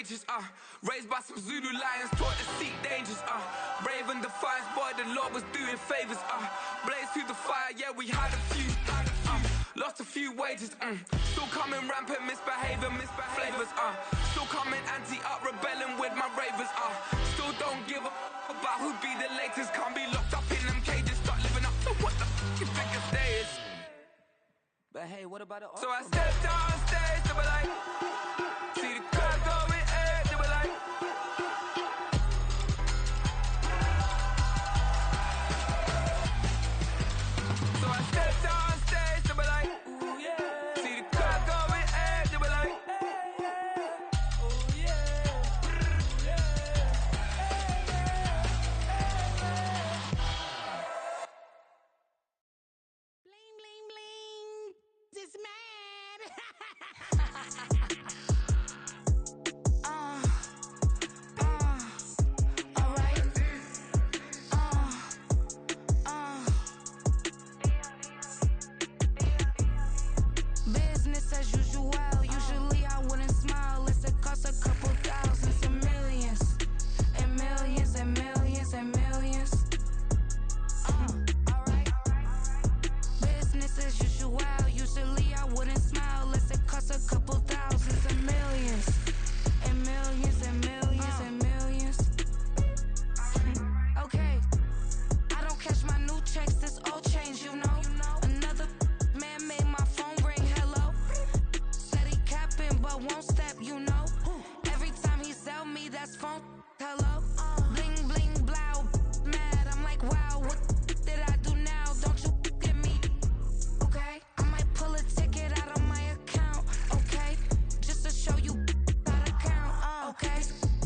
courageous, raised by some Zulu lions, taught to seek dangers, brave and defiance, boy, the Lord was doing favors, blaze through the fire, yeah, we had a few, lost a few wages, still coming rampant, misbehavior, flavors, still coming anti-up, rebelling with my ravers, still don't give a about who be the latest, can't be locked up in them cages, start living up to what the f you think a day is. But hey, what about it? So I stepped on stage, they were like, see the crowd going, hey, they were like, so I stepped on stage, they were like, ooh yeah, see the crowd going, hey, they were like, oh yeah, Bling, bling, bling. This mad. Alright. Business as usual. Usually I wouldn't smile. It's it cost a couple thousands and millions. And millions and millions and millions. Alright. Business as usual. Usually I wouldn't smile unless it cost a couple thousands and millions. And millions and millions and millions. Okay. I don't catch my new checks, this old change, you know. Another man made my phone ring, hello. Said he capping but won't step, you know. Every time he sell me, that's phone, hello. Bling, bling, blow, mad. I'm like, wow, what did I do now? Don't you get me? Okay, I might pull a ticket out of my account, okay? Just to show you how to count, okay?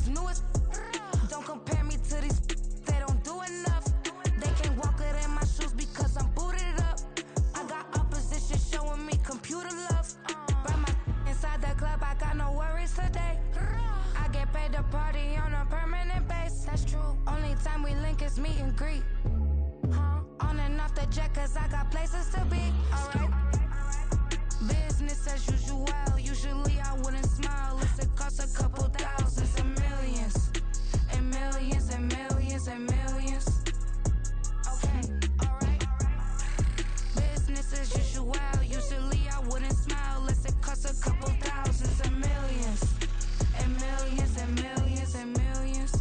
Newest, don't compare me to these, they don't do enough. They can't walk it in my shoes because I'm booted up. I got opposition showing me computer love. By my inside the club, I got no worries today. I get paid to party on a permanent base. That's true. Only time we link is meet and greet. On and off the jet, cause I got places to be. Alright. Business as usual. Usually I wouldn't smile unless it cost a couple thousands and millions. And millions and millions and millions. Okay, alright. Business as usual. Usually I wouldn't smile unless it cost a couple thousands and millions. And millions and millions and millions.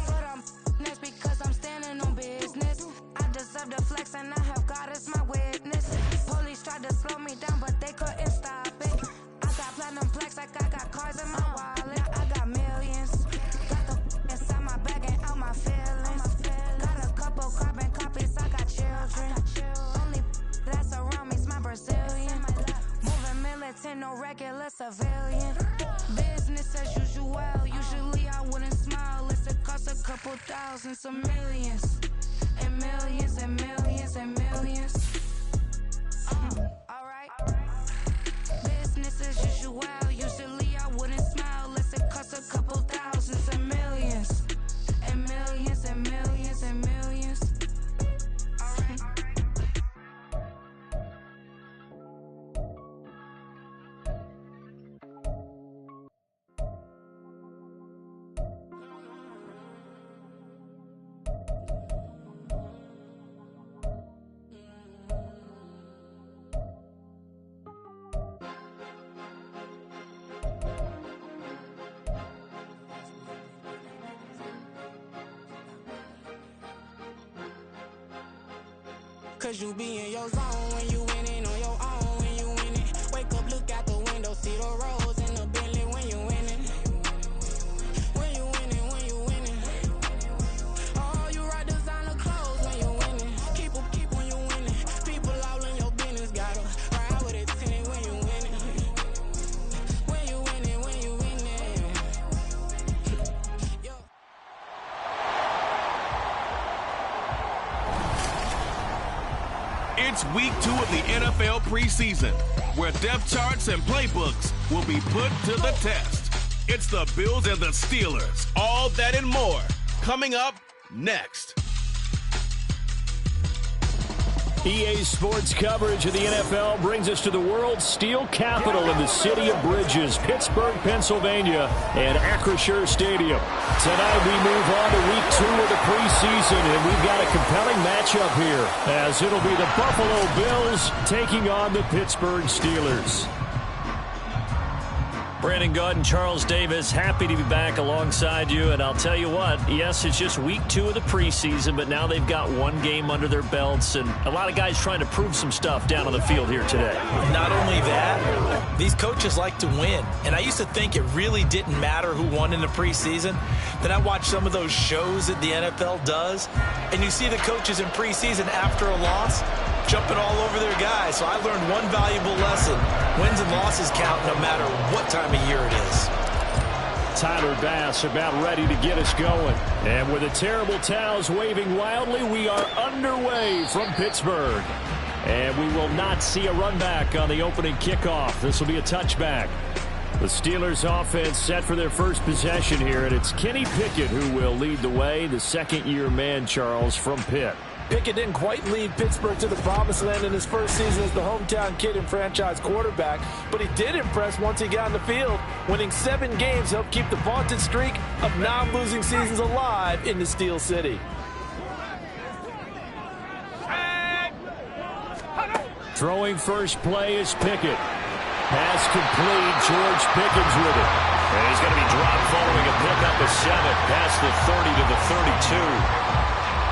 But I'm next because I'm standing on business. I deserve the flex and I have God as my witness. Police tried to slow me down but they couldn't stop it. I got platinum plaques like I got cars in my wallet. I got millions. Got the inside my bag and out my feelings. Got a couple carbon copies, I got children. Only that's around me's my Brazilian. Moving militant, no regular civilian. Business as usual. Usually I wouldn't smile unless it cost a couple thousands of millions. And millions and millions and millions. Alright. Business as usual. Usually I wouldn't smile unless it cost a couple thousands and millions. And millions and millions and millions. Alright. Cause you be in your zone when you winning on your own when you winning. Wake up, look out the window, see the roads in the Bentley when you winning. When you winning, when you winning. Oh, you right designer clothes when you winning. Keep when you winning. People all in your business, gotta ride with it tinted when you winning. When you winning, when you winning. Yo. It's week 2 of the NFL preseason, where depth charts and playbooks will be put to the test. It's the Bills and the Steelers. All that and more coming up next. EA Sports coverage of the NFL brings us to the world's steel capital in the city of Bridges, Pittsburgh, Pennsylvania, and Acrisure Stadium. Tonight we move on to week 2 of the preseason, and we've got a compelling matchup here, as it'll be the Buffalo Bills taking on the Pittsburgh Steelers. Brandon Gaudin, Charles Davis, happy to be back alongside you. And I'll tell you what, yes, it's just week 2 of the preseason, but now they've got one game under their belts, and a lot of guys trying to prove some stuff down on the field here today. Not only that, these coaches like to win. And I used to think it really didn't matter who won in the preseason. Then I watched some of those shows that the NFL does, and you see the coaches in preseason after a loss jumping all over their guys. So I learned one valuable lesson. Wins and losses count no matter what time of year it is. Tyler Bass about ready to get us going. And with the terrible towels waving wildly, we are underway from Pittsburgh. And we will not see a run back on the opening kickoff. This will be a touchback. The Steelers offense set for their first possession here, and it's Kenny Pickett who will lead the way, the second-year man, Charles, from Pitt. Pickett didn't quite lead Pittsburgh to the promised land in his first season as the hometown kid and franchise quarterback, but he did impress once he got in the field. Winning 7 games helped keep the vaunted streak of non-losing seasons alive in the Steel City. Throwing first play is Pickett. Pass complete. George Pickens with it. And he's going to be dropped following a pickup of 7 past the 30 to the 32.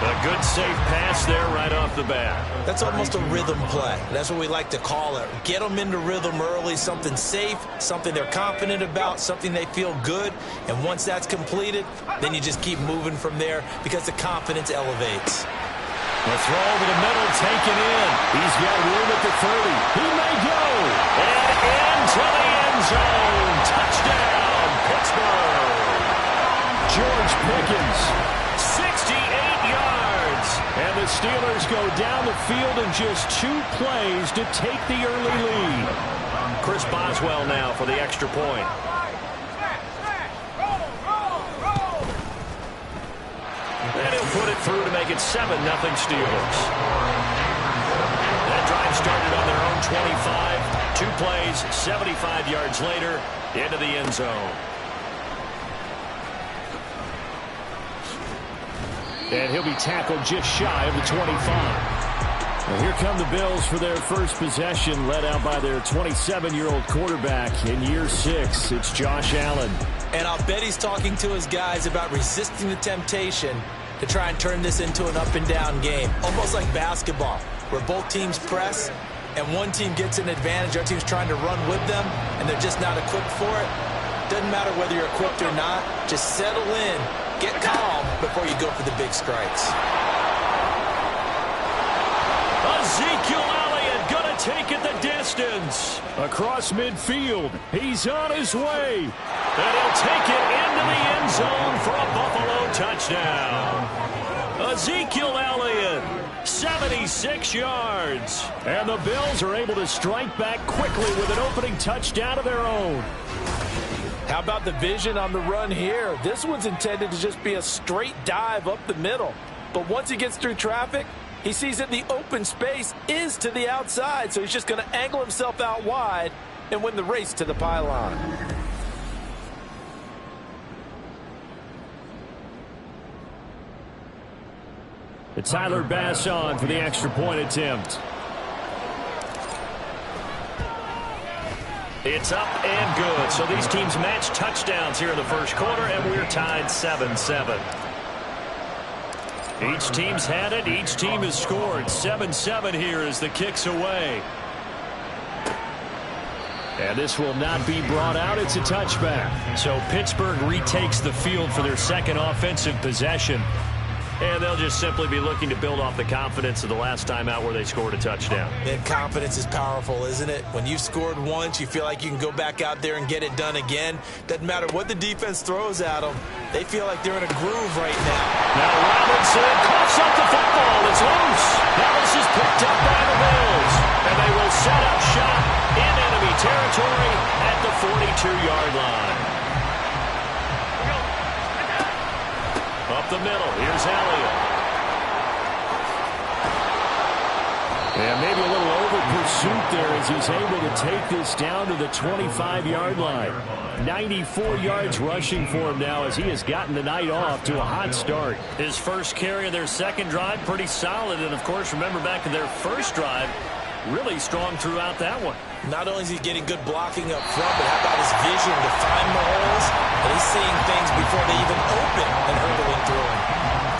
A good, safe pass there right off the bat. That's almost a rhythm play. That's what we like to call it. Get them into rhythm early, something safe, something they're confident about, something they feel good. And once that's completed, then you just keep moving from there because the confidence elevates. The throw over the middle, taken in. He's got room at the 30. He may go. And into the end zone. Touchdown, Pittsburgh. George Pickens, 68 yards. And the Steelers go down the field in just 2 plays to take the early lead. Chris Boswell now for the extra point. And he'll put it through to make it 7-0 Steelers. That drive started on their own 25. 2 plays, 75 yards later, into the end zone. And he'll be tackled just shy of the 25. Well, here come the Bills for their first possession, led out by their 27-year-old quarterback in year 6. It's Josh Allen. And I'll bet he's talking to his guys about resisting the temptation to try and turn this into an up-and-down game. Almost like basketball, where both teams press, and one team gets an advantage, the other team's trying to run with them, and they're just not equipped for it. Doesn't matter whether you're equipped or not. Just settle in, get calm before you go for the big strikes. Ezekiel Elliott gonna take it the distance. Across midfield, he's on his way. And he'll take it into the end zone for a Buffalo touchdown. Ezekiel Elliott, 76 yards. And the Bills are able to strike back quickly with an opening touchdown of their own. How about the vision on the run here? This one's intended to just be a straight dive up the middle. But once he gets through traffic, he sees that the open space is to the outside, so he's just going to angle himself out wide and win the race to the pylon. It's Tyler Bass on for the extra point attempt. It's up and good. So these teams match touchdowns here in the first quarter, and we're tied 7-7. Each team's had it. Each team has scored. 7-7 here as the kick's away. And this will not be brought out. It's a touchback. So Pittsburgh retakes the field for their second offensive possession. And they'll just simply be looking to build off the confidence of the last time out where they scored a touchdown. And confidence is powerful, isn't it? When you've scored once, you feel like you can go back out there and get it done again. Doesn't matter what the defense throws at them. They feel like they're in a groove right now. Now Robinson coughs up the football. It's loose. Now this is picked up by the Bills. And they will set up shop in enemy territory at the 42-yard line. Up the middle, here's Elliott. And maybe a little over-pursuit there as he's able to take this down to the 25-yard line. 94 yards rushing for him now as he has gotten the night off to a hot start. His first carry of their second drive, pretty solid. And, of course, remember back to their first drive, really strong throughout that one. Not only is he getting good blocking up front, but how about his vision to find the holes? And he's seeing things before they even open and hurdling through them.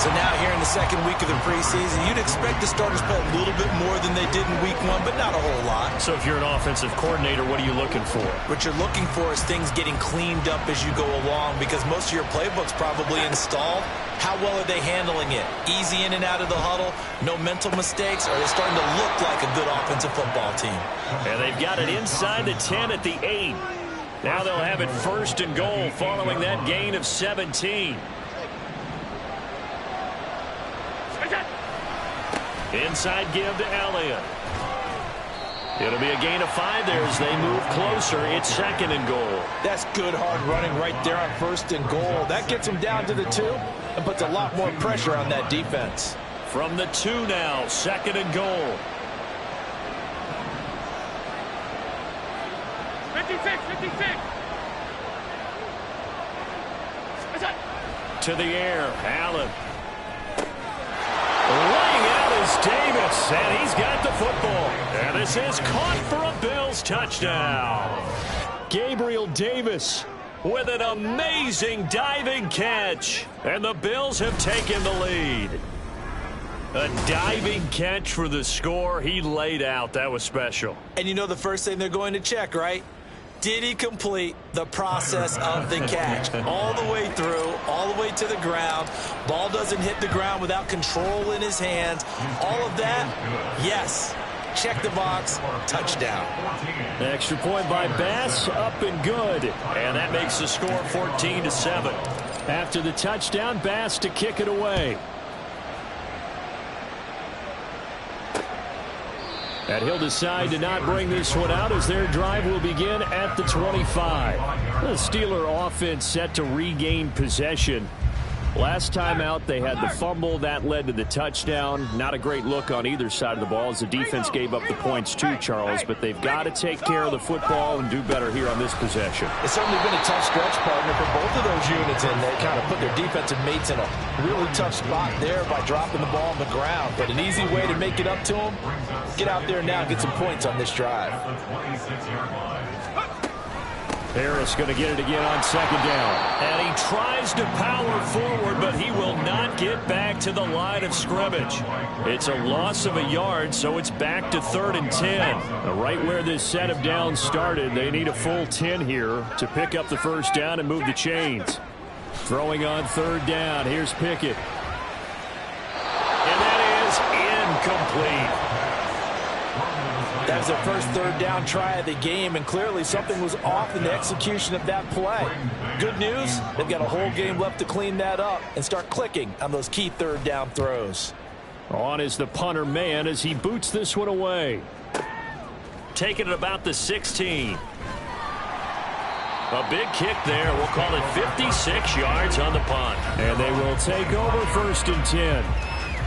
So now here in the second week of the preseason, you'd expect the starters play a little bit more than they did in week one, but not a whole lot. So if you're an offensive coordinator, what are you looking for? What you're looking for is things getting cleaned up as you go along, because most of your playbook's probably installed. How well are they handling it? Easy in and out of the huddle, no mental mistakes, or are they starting to look like a good offensive football team? And they've got it inside the 10 at the 8. Now they'll have it first and goal following that gain of 17. Inside give to Elliott. It'll be a gain of 5 there as they move closer. It's second and goal. That's good hard running right there on first and goal. That gets them down to the 2 and puts a lot more pressure on that defense. From the 2 now, second and goal. 56. To the air, Allen. Laying out is Davis, and he's got the football. And this is caught for a Bills touchdown. Gabriel Davis with an amazing diving catch. And the Bills have taken the lead. A diving catch for the score. He laid out. That was special. And you know the first thing they're going to check, right? Did he complete the process of the catch? All the way through, all the way to the ground. Ball doesn't hit the ground without control in his hands. All of that, yes. Check the box, touchdown. Extra point by Bass, up and good. And that makes the score 14-7. After the touchdown, Bass to kick it away. And he'll decide to not bring this one out as their drive will begin at the 25. The Steeler offense set to regain possession. Last time out, they had the fumble. That led to the touchdown. Not a great look on either side of the ball as the defense gave up the points too, Charles. But they've got to take care of the football and do better here on this possession. It's certainly been a tough stretch, partner, for both of those units, and they kind of put their defensive mates in a really tough spot there by dropping the ball on the ground. But an easy way to make it up to them, get out there now and get some points on this drive. Harris going to get it again on second down. And he tries to power forward, but he will not get back to the line of scrimmage. It's a loss of a yard, so it's back to 3rd and 10. Right where this set of downs started, they need a full 10 here to pick up the first down and move the chains. Throwing on 3rd down. Here's Pickett. And that is incomplete. That was their first 3rd down try of the game, and clearly something was off in the execution of that play. Good news, they've got a whole game left to clean that up and start clicking on those key 3rd down throws. On is the punter man as he boots this one away. Taking it about the 16. A big kick there. We'll call it 56 yards on the punt. And they will take over 1st and 10.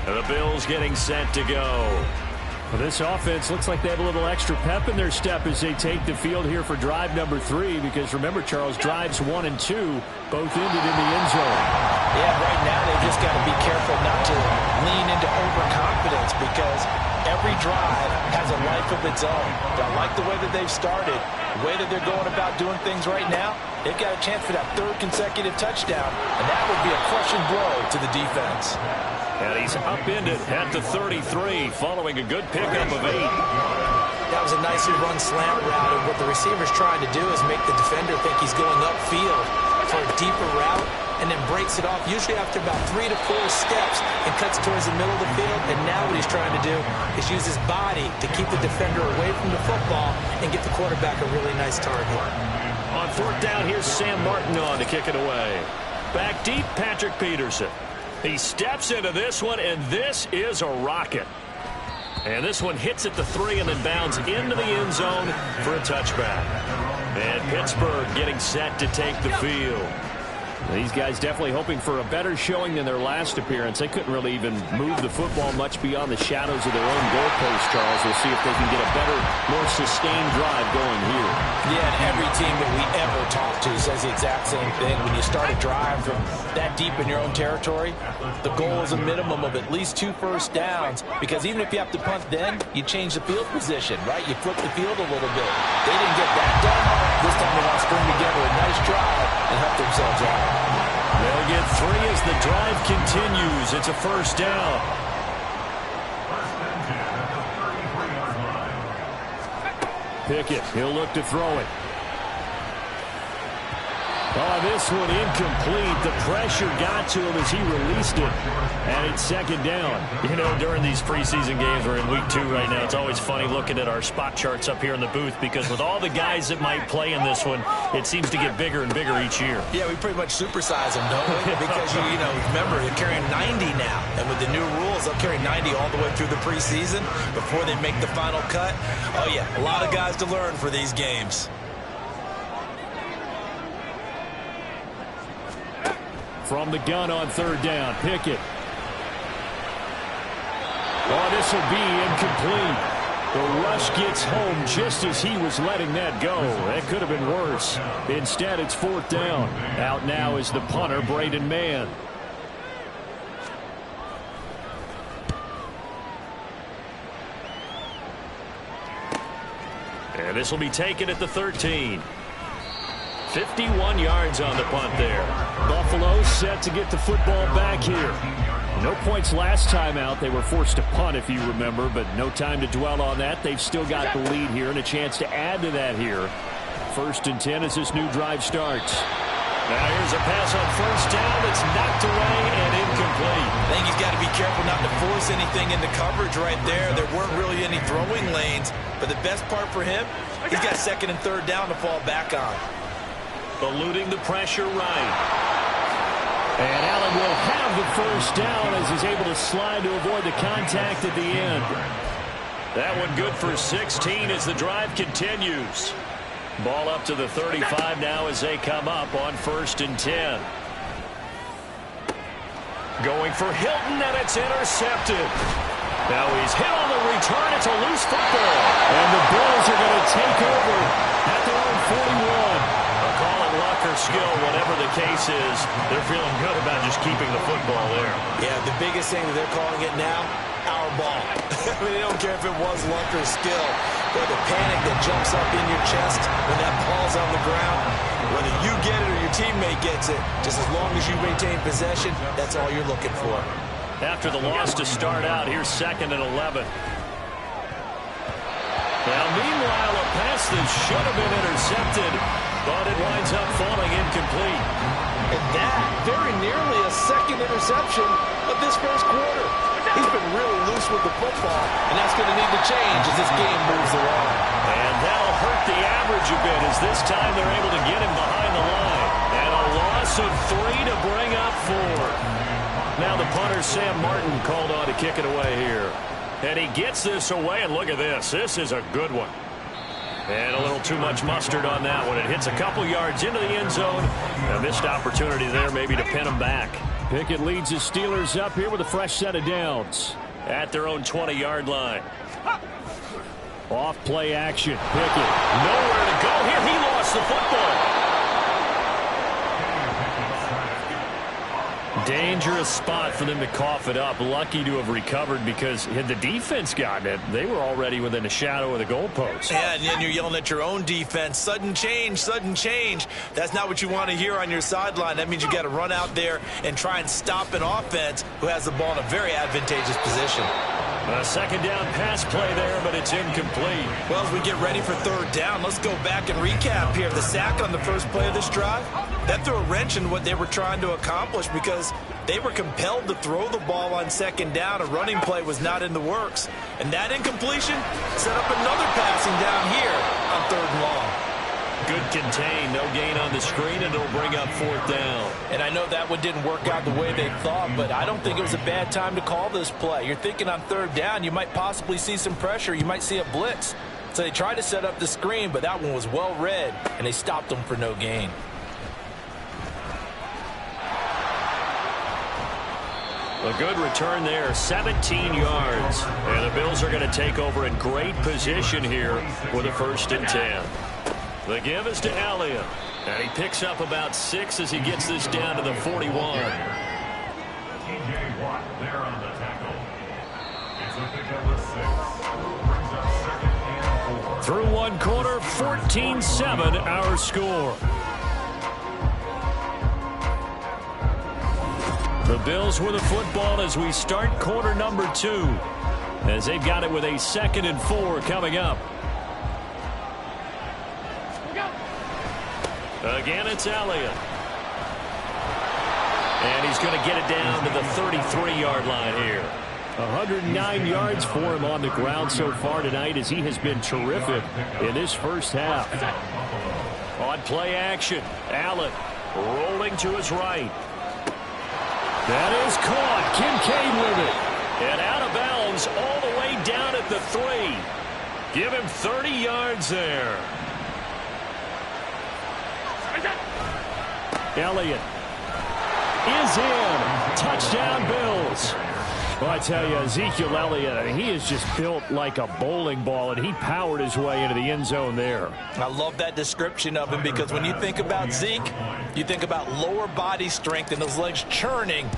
And the Bills getting set to go. Well, this offense looks like they have a little extra pep in their step as they take the field here for drive number 3, because remember, Charles, drives 1 and 2 both ended in the end zone. Yeah, right now they've just got to be careful not to lean into overconfidence, because every drive has a life of its own. I like the way that they've started, the way that they're going about doing things right now. They've got a chance for that 3rd consecutive touchdown, and that would be a crushing blow to the defense. And he's upended at the 33 following a good pickup of 8. That was a nicely run slant route, and what the receiver's trying to do is make the defender think he's going upfield for a deeper route, and then breaks it off, usually after about 3 to 4 steps, and cuts towards the middle of the field. And now what he's trying to do is use his body to keep the defender away from the football and get the quarterback a really nice target. On 4th down, here's Sam Martin on to kick it away. Back deep, Patrick Peterson. He steps into this one, and this is a rocket. And this one hits at the 3 and then bounds into the end zone for a touchback. And Pittsburgh getting set to take the field. These guys definitely hoping for a better showing than their last appearance. They couldn't really even move the football much beyond the shadows of their own goalpost, Charles. We'll see if they can get a better, more sustained drive going here. Yeah, and every team that we ever talk to says the exact same thing. When you start a drive from that deep in your own territory, the goal is a minimum of at least 2 first downs, because even if you have to punt then, you change the field position, right? You flip the field a little bit. They didn't get that done. This time they want to string together a nice drive and help themselves out. They'll get 3 as the drive continues. It's a first down. Pickett, he'll look to throw it. Oh, this one incomplete. The pressure got to him as he released it. And it's second down. You know, during these preseason games, we're in week 2 right now. It's always funny looking at our spot charts up here in the booth, because with all the guys that might play in this one, it seems to get bigger and bigger each year. Yeah, we pretty much supersize them, don't we? Because, you know, remember, they're carrying 90 now. And with the new rules, they'll carry 90 all the way through the preseason before they make the final cut. Oh, yeah, a lot of guys to learn for these games. From the gun on third down, Pickett. Oh, this will be incomplete. The rush gets home just as he was letting that go. That could have been worse. Instead, it's fourth down. Out now is the punter, Braden Mann. And this will be taken at the 13. 51 yards on the punt there. Buffalo set to get the football back here. No points last time out. They were forced to punt, if you remember, but no time to dwell on that. They've still got the lead here and a chance to add to that here. 1st and 10 as this new drive starts. Now here's a pass on first down that's knocked away and incomplete. I think he's got to be careful not to force anything into coverage right there. There weren't really any throwing lanes, but the best part for him, he's got 2nd and 3rd down to fall back on. Eluding the pressure right. And Allen will have the first down as he's able to slide to avoid the contact at the end. That one good for 16 as the drive continues. Ball up to the 35 now as they come up on 1st and 10. Going for Hilton, and it's intercepted. Now he's hit on the return. It's a loose football. And the Bills are going to take over at their own 41. Call it luck or skill, whatever the case is, they're feeling good about just keeping the football there. Yeah, the biggest thing that they're calling it now, our ball. I mean, they don't care if it was luck or skill, but the panic that jumps up in your chest when that ball's on the ground, whether you get it or your teammate gets it, just as long as you maintain possession, that's all you're looking for. After the loss to start out, here's 2nd and 11. Now, meanwhile, a pass that should have been intercepted, but it winds up falling incomplete. And that, very nearly a 2nd interception of this first quarter. He's been really loose with the football, and that's going to need to change as this game moves along. And that'll hurt the average a bit as this time they're able to get him behind the line. And a loss of 3 to bring up 4. Now the punter, Sam Martin, called on to kick it away here. And he gets this away, and look at this. This is a good one. And a little too much mustard on that one. It hits a couple yards into the end zone. A missed opportunity there maybe to pin him back. Pickett leads his Steelers up here with a fresh set of downs. At their own 20-yard line. Off play action. Pickett. Nowhere to go here. He lost the football. Dangerous spot for them to cough it up. Lucky to have recovered, because had the defense gotten it, they were already within a shadow of the goalpost. Yeah, and then you're yelling at your own defense. Sudden change, sudden change. That's not what you want to hear on your sideline. That means you got to run out there and try and stop an offense who has the ball in a very advantageous position. A 2nd down pass play there, but it's incomplete. Well, as we get ready for 3rd down, let's go back and recap here. The sack on the first play of this drive, that threw a wrench in what they were trying to accomplish, because they were compelled to throw the ball on 2nd down. A running play was not in the works. And that incompletion set up another passing down here on 3rd and long. Good contain, no gain on the screen, and it'll bring up 4th down. And I know that one didn't work out the way they thought, but I don't think it was a bad time to call this play. You're thinking on 3rd down, you might possibly see some pressure. You might see a blitz. So they tried to set up the screen, but that one was well read, and they stopped them for no gain. A good return there, 17 yards. And the Bills are going to take over in great position here with a 1st and 10. The give is to Elliott. And he picks up about 6 as he gets this down to the 41. TJ Watt there on the tackle. It's a pickup of 6. Brings up 2nd and 4. Through 1 quarter, 14-7 our score. The Bills with the football as we start quarter number 2. As they've got it with a 2nd and 4 coming up. Again, it's Elliott. And he's going to get it down to the 33-yard line here. 109 yards for him on the ground so far tonight as he has been terrific in this first half. On play action, Allen rolling to his right. That is caught. Kincaid with it. And out of bounds all the way down at the 3. Give him 30 yards there. Elliott is in. Touchdown, Bills. Well, I tell you, Ezekiel Elliott, he is just built like a bowling ball, and he powered his way into the end zone there. I love that description of him because when you think about Zeke, you think about lower body strength and those legs churning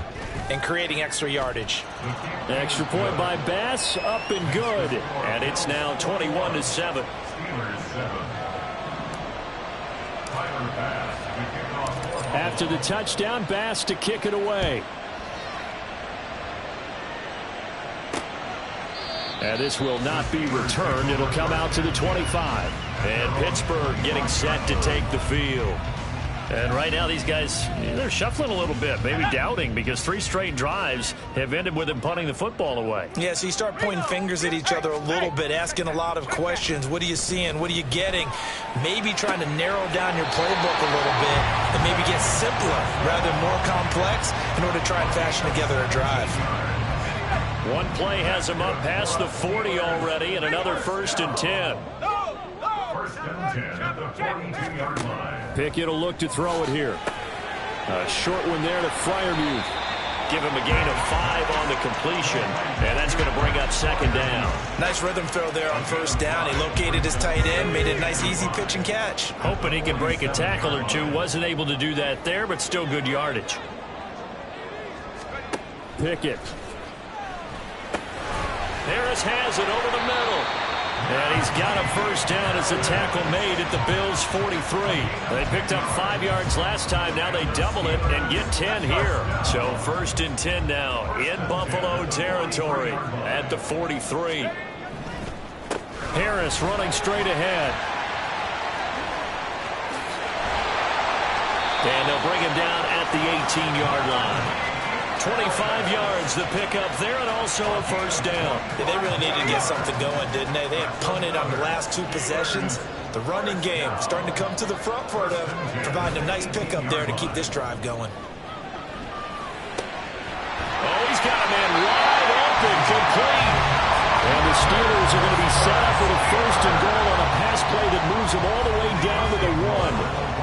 and creating extra yardage. Extra point by Bass, up and good. And it's now 21-7. After the touchdown, Bass to kick it away. And this will not be returned. It'll come out to the 25. And Pittsburgh getting set to take the field. And right now these guys, they're shuffling a little bit, maybe doubting, because 3 straight drives have ended with them punting the football away. Yeah, so you start pointing fingers at each other a little bit, asking a lot of questions. What are you seeing? What are you getting? Maybe trying to narrow down your playbook a little bit and maybe get simpler rather than more complex in order to try and fashion together a drive. One play has him up past the 40 already, and another 1st and 10. 1st and 10 at the 42-yard line. Pickett will look to throw it here. A short one there to Freiermuth. Give him a gain of 5 on the completion, and that's going to bring up 2nd down. Nice rhythm throw there on 1st down. He located his tight end, made it a nice easy pitch and catch. Hoping he can break a tackle or two. Wasn't able to do that there, but still good yardage. Pickett. Harris has it over the middle. And he's got a 1st down as the tackle made at the Bills' 43. They picked up 5 yards last time. Now they double it and get 10 here. So 1st and 10 now in Buffalo territory at the 43. Harris running straight ahead. And they'll bring him down at the 18-yard line. 25 yards the pickup there, and also a 1st down. Yeah, they really needed to get something going, didn't they? They had punted on the last 2 possessions. The running game starting to come to the front for them, providing a nice pickup there to keep this drive going. Oh, he's got a man wide open, complete. And the Steelers are going to be set up with a 1st and goal on a pass play that moves them all the way down to the 1.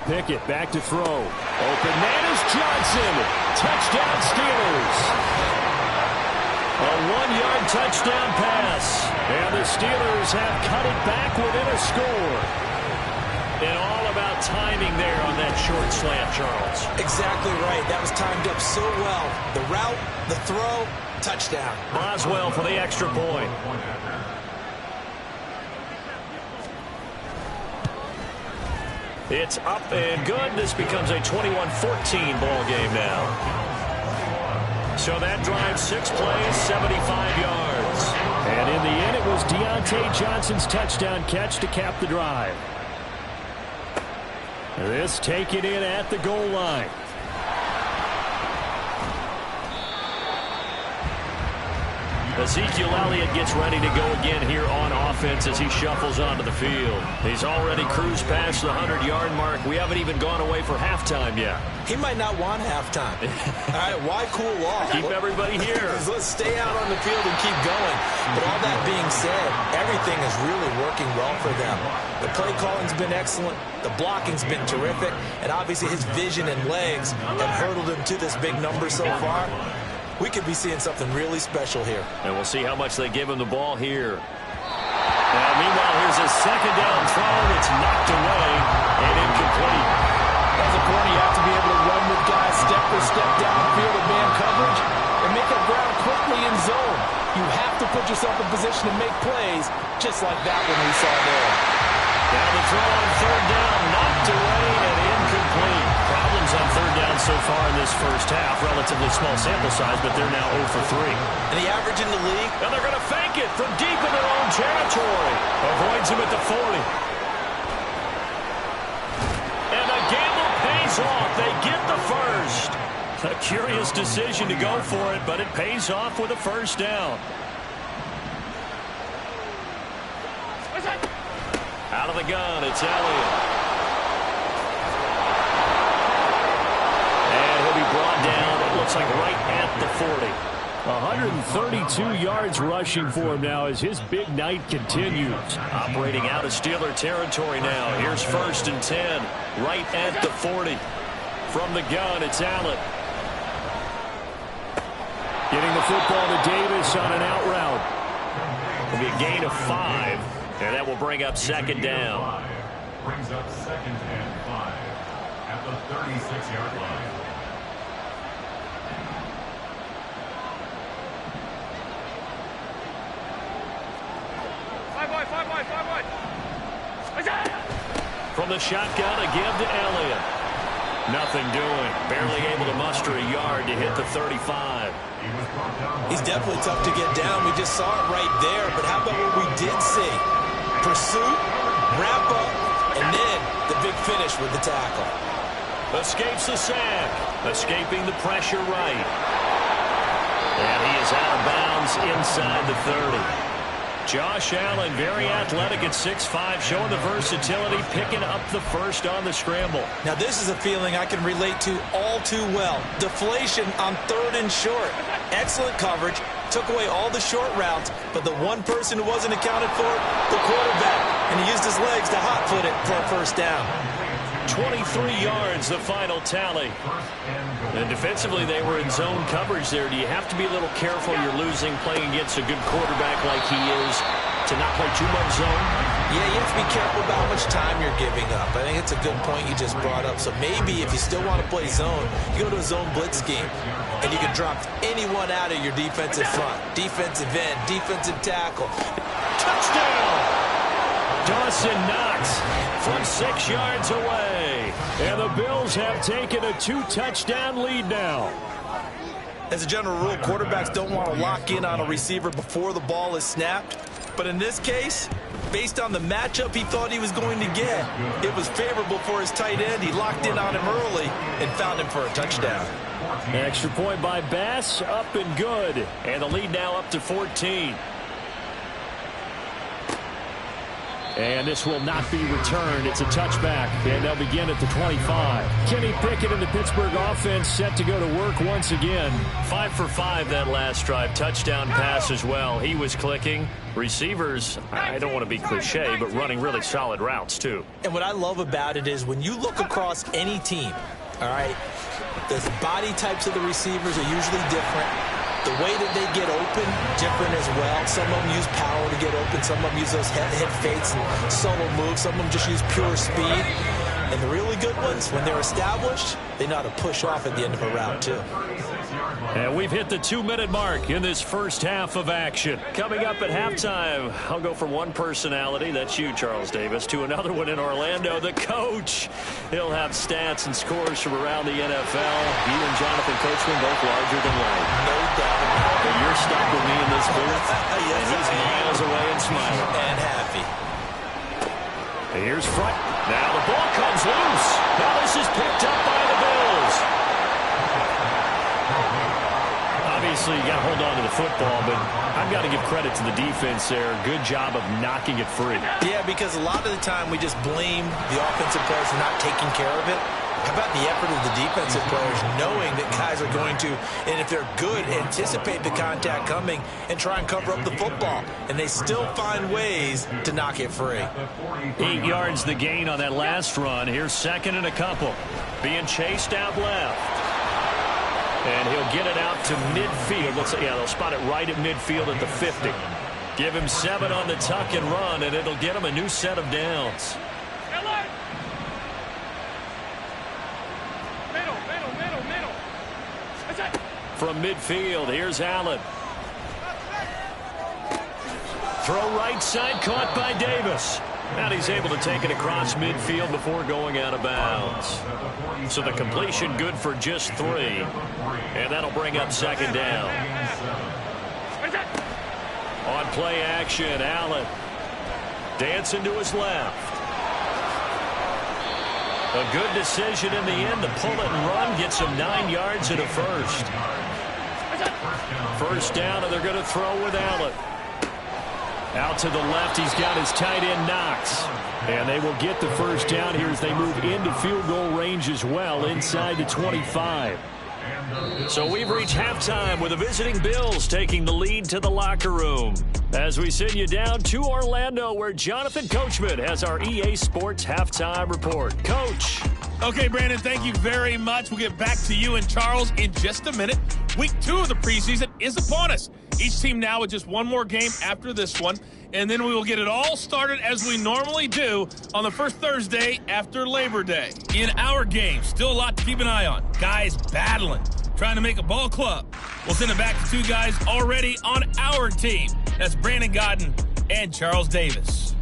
Pickett back to throw. Open man is Johnson. Touchdown Steelers. A 1-yard touchdown pass. And the Steelers have cut it back within a score. And all about timing there on that short slant, Charles. Exactly right. That was timed up so well. The route, the throw, touchdown. Boswell for the extra point. It's up and good. This becomes a 21-14 ball game now. So that drive 6 plays, 75 yards. And in the end, it was Deontay Johnson's touchdown catch to cap the drive. This taken in at the goal line. Ezekiel Elliott gets ready to go again here on offense as he shuffles onto the field. He's already cruised past the 100-yard mark. We haven't even gone away for halftime yet. He might not want halftime. All right, why cool off? Keep everybody here. Let's stay out on the field and keep going. But all that being said, everything is really working well for them. The play calling's been excellent. The blocking's been terrific. And obviously his vision and legs have hurdled him to this big number so far. We could be seeing something really special here. And we'll see how much they give him the ball here. Now, meanwhile, here's a second down throw. It's knocked away and incomplete. As a corner, you have to be able to run with guys step for step downfield in man coverage and make up ground quickly in zone. You have to put yourself in position to make plays, just like that one we saw there. Now the throw on third down, knocked away and incomplete. Problems on third down so far in this first half. Relatively small sample size, but they're now 0 for 3. And the average in the league? And they're going to fake it from deep in their own territory. Avoids him at the 40. And the gamble pays off. They get the first. A curious decision to go for it, but it pays off with a first down. Out of the gun, it's Elliott. And he'll be brought down, it looks like right at the 40. 132 yards rushing for him now as his big night continues. Operating out of Steeler territory now. Here's 1st and 10, right at the 40. From the gun, it's Allen. Getting the football to Davis on an out route. It'll be a gain of 5. And that will bring up second down. Brings up 2nd and 5 at the 36-yard line. From the shotgun, a give to Elliott. Nothing doing. Barely able to muster a yard to hit the 35. He's definitely tough to get down. We just saw it right there. But how about what we did see? Pursuit, wrap up, and then the big finish with the tackle. Escapes the sack. Escaping the pressure right. And he is out of bounds inside the 30. Josh Allen, very athletic at 6'5", showing the versatility, picking up the first on the scramble. Now this is a feeling I can relate to all too well. Deflation on 3rd and short. Excellent coverage, took away all the short routes, but the one person who wasn't accounted for, the quarterback. And he used his legs to hot-foot it for a first down. 23 yards, the final tally. And defensively, they were in zone coverage there. Do you have to be a little careful? You're losing, playing against a good quarterback like he is, to not play too much zone? Yeah, you have to be careful about how much time you're giving up. I think it's a good point you just brought up. So maybe if you still want to play zone, you go to a zone blitz scheme, and you can drop anyone out of your defensive front. Defensive end, defensive tackle. Touchdown! Dawson Knox from 6 yards away. And the Bills have taken a 2-touchdown lead now. As a general rule, quarterbacks don't want to lock in on a receiver before the ball is snapped. But in this case, based on the matchup he thought he was going to get, it was favorable for his tight end. He locked in on him early and found him for a touchdown. Extra point by Bass, up and good. And the lead now up to 14. And this will not be returned. It's a touchback, and they'll begin at the 25. Kenny Pickett and the Pittsburgh offense set to go to work once again. 5 for 5 that last drive. Touchdown pass as well. He was clicking. Receivers, I don't want to be cliche, but running really solid routes, too. And what I love about it is when you look across any team, all right, the body types of the receivers are usually different. The way that they get open, different as well. Some of them use power to get open. Some of them use those head fakes and subtle moves. Some of them just use pure speed. And the really good ones, when they're established, they know how to push off at the end of a route, too. And we've hit the 2-minute mark in this first half of action. Coming up at halftime, I'll go from one personality, that's you, Charles Davis, to another one in Orlando, the coach. He'll have stats and scores from around the NFL. You and Jonathan Coachman both larger than life. No doubt about it. And you're stuck with me in this booth. Yes, and he's miles away and smiling. And happy. Here's front. Now the ball comes loose. Now this is picked up by the Bills. Obviously, you got to hold on to the football, but I've got to give credit to the defense there. Good job of knocking it free. Yeah, because a lot of the time we just blame the offensive players for not taking care of it. How about the effort of the defensive players knowing that guys are going to, and if they're good, anticipate the contact coming and try and cover up the football. And they still find ways to knock it free. 8 yards the gain on that last run. Here's second and a couple. Being chased out left. And he'll get it out to midfield. They'll spot it right at midfield at the 50. Give him 7 on the tuck and run, and it'll get him a new set of downs. From midfield, here's Allen. Throw right side, caught by Davis. And he's able to take it across midfield before going out of bounds. So the completion good for just 3. And that'll bring up second down. On play action, Allen. Dancing to his left. A good decision in the end to pull it and run. Gets him 9 yards and a first. First down, and they're going to throw with Allen. Out to the left, he's got his tight end Knox. And they will get the first down here as they move into field goal range as well, inside the 25. So we've reached halftime with the visiting Bills taking the lead to the locker room. As we send you down to Orlando, where Jonathan Coachman has our EA Sports halftime report. Coach. Okay, Brandon, thank you very much. We'll get back to you and Charles in just a minute. Week 2 of the preseason is upon us. Each team now with just one more game after this one, and then we will get it all started as we normally do on the first Thursday after Labor Day. In our game, still a lot to keep an eye on. Guys battling, trying to make a ball club. We'll send it back to 2 guys already on our team. That's Brandon Godden and Charles Davis.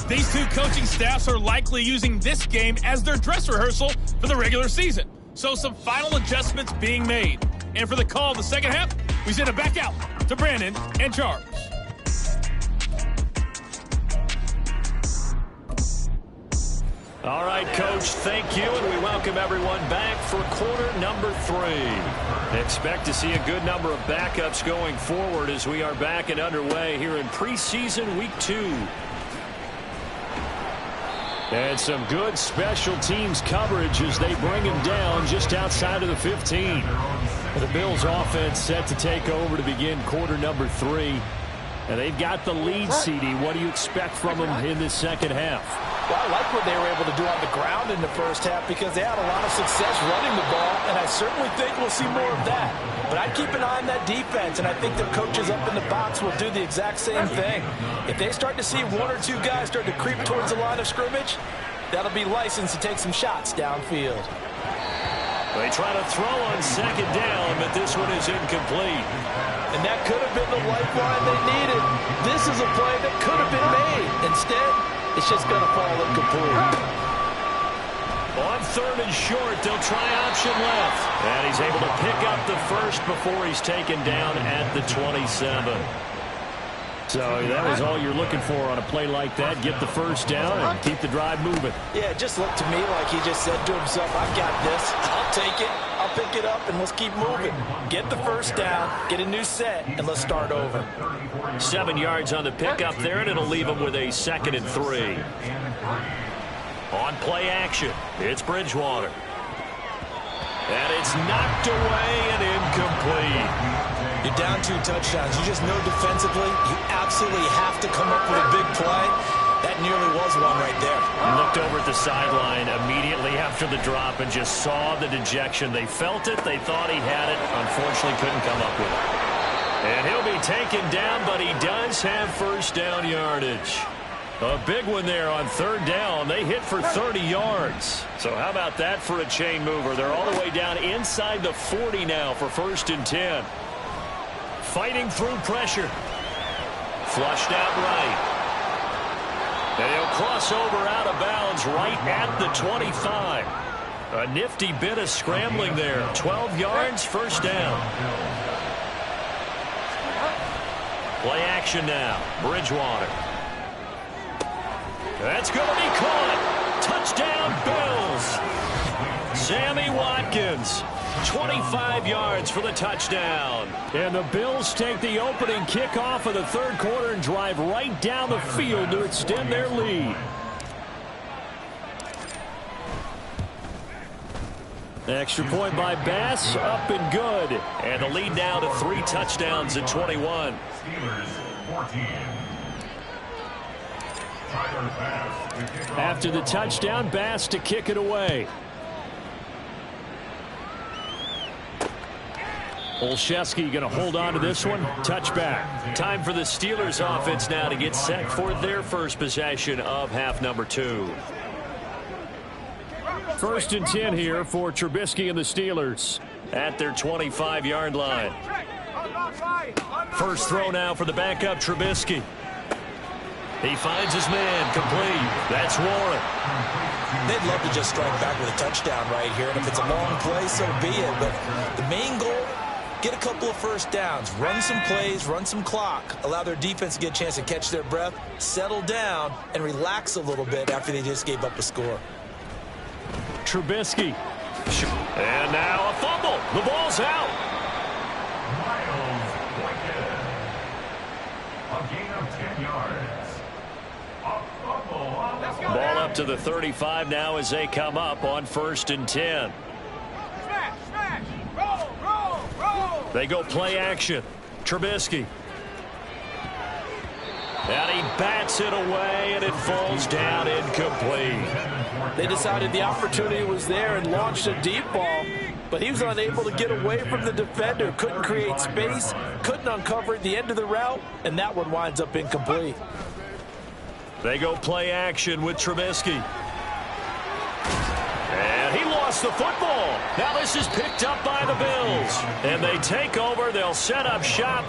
These 2 coaching staffs are likely using this game as their dress rehearsal for the regular season. So some final adjustments being made. And for the call of the second half, we send it back out to Brandon and Charles. All right, Coach, thank you, and we welcome everyone back for quarter number 3. Expect to see a good number of backups going forward as we are back and underway here in preseason week 2. And some good special teams coverage as they bring him down just outside of the 15. The Bills offense set to take over to begin quarter number 3. And they've got the lead, CD. What do you expect from them in this second half? Well, I like what they were able to do on the ground in the first half because they had a lot of success running the ball, and I certainly think we'll see more of that. But I'd keep an eye on that defense, and I think their coaches up in the box will do the exact same thing. If they start to see 1 or 2 guys start to creep towards the line of scrimmage, that'll be licensed to take some shots downfield. They try to throw on second down, but this one is incomplete. And that could have been the lifeline they needed. This is a play that could have been made. Instead, it's just going to fall incomplete. On third and short, they'll try option left. And he's able to pick up the first before he's taken down at the 27. So that was all you're looking for on a play like that. Get the first down and keep the drive moving. Yeah, it just looked to me like he just said to himself, I've got this. I'll take it. I'll pick it up, and let's keep moving. Get the first down, get a new set, and let's start over. 7 yards on the pickup there, and it'll leave him with a 2nd and 3. On play action, it's Bridgewater. And it's knocked away and incomplete. You're down 2 touchdowns. You just know defensively you absolutely have to come up with a big play. That nearly was one right there. He looked over at the sideline immediately after the drop and just saw the dejection. They felt it. They thought he had it. Unfortunately, couldn't come up with it. And he'll be taken down, but he does have first down yardage. A big one there on third down. They hit for 30 yards. So how about that for a chain mover? They're all the way down inside the 40 now for 1st and 10. Fighting through pressure. Flushed out right. And he'll cross over out of bounds right at the 25. A nifty bit of scrambling there. 12 yards, first down. Play action now. Bridgewater. That's going to be caught. Touchdown, Bills. Sammy Watkins, 25 yards for the touchdown. And the Bills take the opening kickoff of the third quarter and drive right down the field to extend their lead. Extra point by Bass, up and good. And the lead now to 3 touchdowns at 21. Steelers 14. After the touchdown, Bass to kick it away. Olszewski going to hold on to this one. Touchback. Time for the Steelers offense now to get set for their first possession of half number 2. 1st and 10 here for Trubisky and the Steelers. At their 25-yard line. First throw now for the backup Trubisky. He finds his man, complete. That's Warren. They'd love to just strike back with a touchdown right here, and if it's a long play, so be it. But the main goal, get a couple of first downs, run some plays, run some clock, allow their defense to get a chance to catch their breath, settle down, and relax a little bit after they just gave up a score. Trubisky. And now a fumble. The ball's out. Miles Boykin. A gain of 10 yards. Ball up to the 35 now as they come up on 1st and 10. Smash. Roll. They go play action. Trubisky. And he bats it away, and it falls down incomplete. They decided the opportunity was there and launched a deep ball, but he was unable to get away from the defender. Couldn't create space, couldn't uncover at the end of the route, and that one winds up incomplete. They go play action with Trubisky. And he lost the football. Now this is picked up by the Bills. And they take over. They'll set up shop